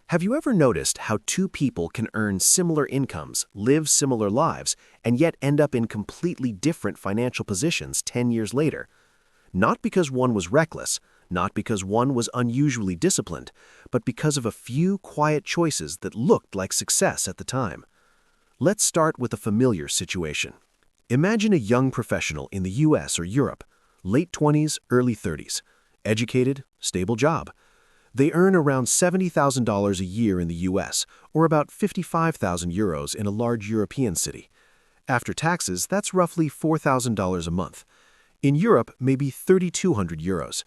Have you ever noticed how two people can earn similar incomes, live similar lives, and yet end up in completely different financial positions 10 years later? Not because one was reckless, not because one was unusually disciplined, but because of a few quiet choices that looked like success at the time. Let's start with a familiar situation. Imagine a young professional in the US or Europe, late 20s, early 30s, educated, stable job. They earn around $70,000 a year in the US, or about 55,000 euros in a large European city. After taxes, that's roughly $4,000 a month. In Europe, maybe 3,200 euros.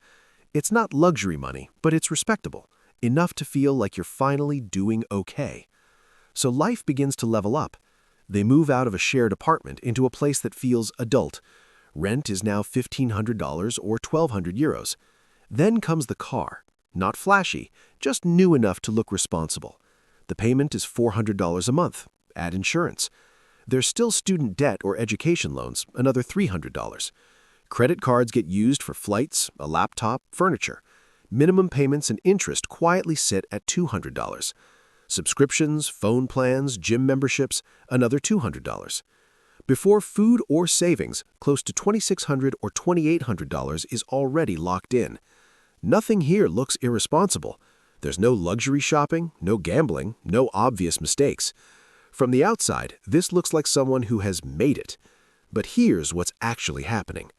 It's not luxury money, but it's respectable, enough to feel like you're finally doing okay. So life begins to level up. They move out of a shared apartment into a place that feels adult. Rent is now $1,500 or 1,200 euros. Then comes the car. Not flashy, just new enough to look responsible. The payment is $400 a month. Add insurance. There's still student debt or education loans, another $300. Credit cards get used for flights, a laptop, furniture. Minimum payments and interest quietly sit at $200. Subscriptions, phone plans, gym memberships, another $200. Before food or savings, close to $2,600 or $2,800 is already locked in. Nothing here looks irresponsible. There's no luxury shopping, no gambling, no obvious mistakes. From the outside, this looks like someone who has made it. But here's what's actually happening.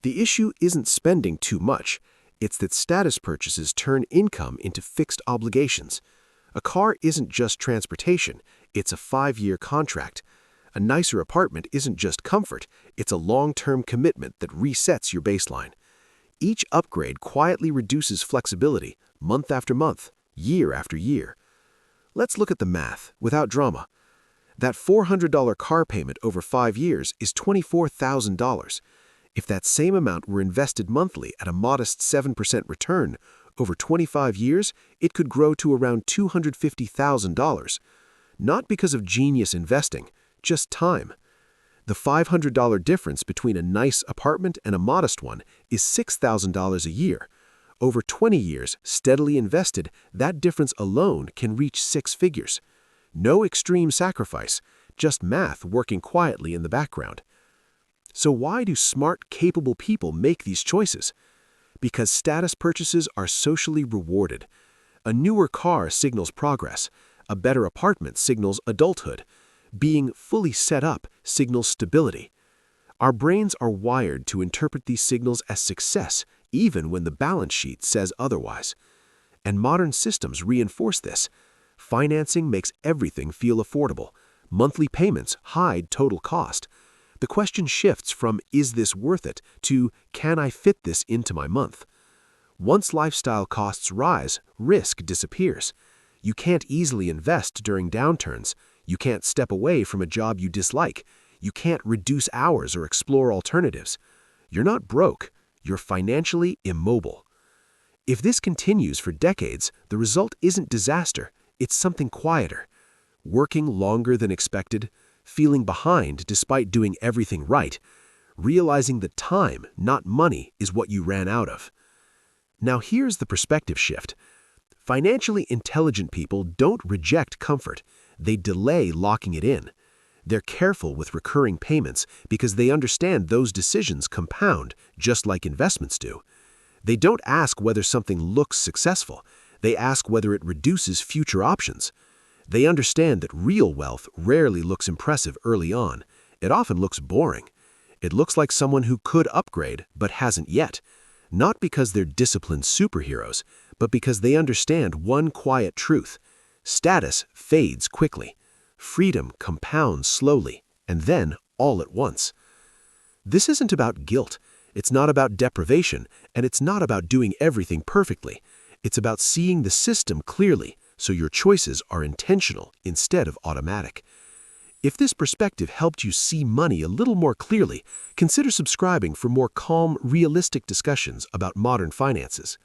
The issue isn't spending too much. It's that status purchases turn income into fixed obligations. A car isn't just transportation, it's a 5-year contract. A nicer apartment isn't just comfort, it's a long-term commitment that resets your baseline. Each upgrade quietly reduces flexibility, month after month, year after year. Let's look at the math, without drama. That $400 car payment over 5 years is $24,000. If that same amount were invested monthly at a modest 7% return, over 25 years, it could grow to around $250,000. Not because of genius investing, just time. The $500 difference between a nice apartment and a modest one is $6,000 a year. Over 20 years, steadily invested, that difference alone can reach 6 figures. No extreme sacrifice, just math working quietly in the background. So why do smart, capable people make these choices? Because status purchases are socially rewarded. A newer car signals progress. A better apartment signals adulthood. Being fully set up signals stability. Our brains are wired to interpret these signals as success, even when the balance sheet says otherwise. And modern systems reinforce this. Financing makes everything feel affordable. Monthly payments hide total cost. The question shifts from "is this worth it?" to "can I fit this into my month?" Once lifestyle costs rise, risk disappears. You can't easily invest during downturns. You can't step away from a job you dislike. You can't reduce hours or explore alternatives. You're not broke. You're financially immobile. If this continues for decades, the result isn't disaster. It's something quieter. Working longer than expected, feeling behind despite doing everything right, realizing that time, not money, is what you ran out of. Now here's the perspective shift. Financially intelligent people don't reject comfort. They delay locking it in. They're careful with recurring payments because they understand those decisions compound just like investments do. They don't ask whether something looks successful. They ask whether it reduces future options. They understand that real wealth rarely looks impressive early on. It often looks boring. It looks like someone who could upgrade but hasn't yet. Not because they're disciplined superheroes, but because they understand one quiet truth. Status fades quickly. Freedom compounds slowly, and then all at once. This isn't about guilt. It's not about deprivation, and it's not about doing everything perfectly. It's about seeing the system clearly, so your choices are intentional instead of automatic. If this perspective helped you see money a little more clearly, consider subscribing for more calm, realistic discussions about modern finances.